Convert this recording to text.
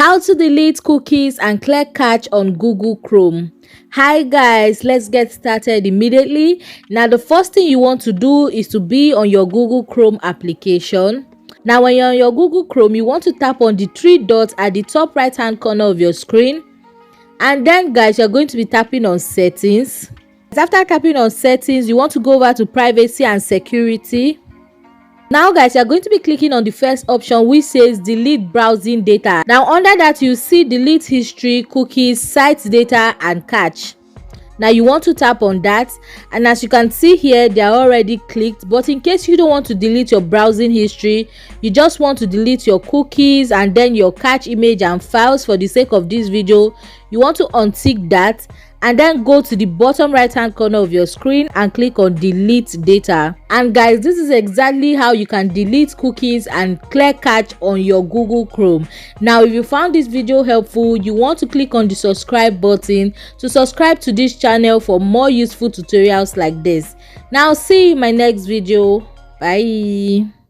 How to delete cookies and clear cache on Google Chrome. Hi guys, let's get started immediately. Now the first thing you want to do is to be on your Google Chrome application. Now when you're on your Google Chrome, you want to tap on the three dots at the top right hand corner of your screen, and then guys, you're going to be tapping on settings. After tapping on settings, you want to go over to privacy and security. Now guys, you're going to be clicking on the first option which says delete browsing data. Now under that, you see delete history, cookies, site data and cache. Now you want to tap on that, and as you can see here, they are already clicked. But in case you don't want to delete your browsing history, you just want to delete your cookies and then your cache image and files for the sake of this video, you want to untick that and then go to the bottom right hand corner of your screen and click on delete data. And guys, this is exactly how you can delete cookies and clear cache on your Google Chrome. Now if you found this video helpful, you want to click on the subscribe button to subscribe to this channel for more useful tutorials like this. Now see you in my next video. Bye.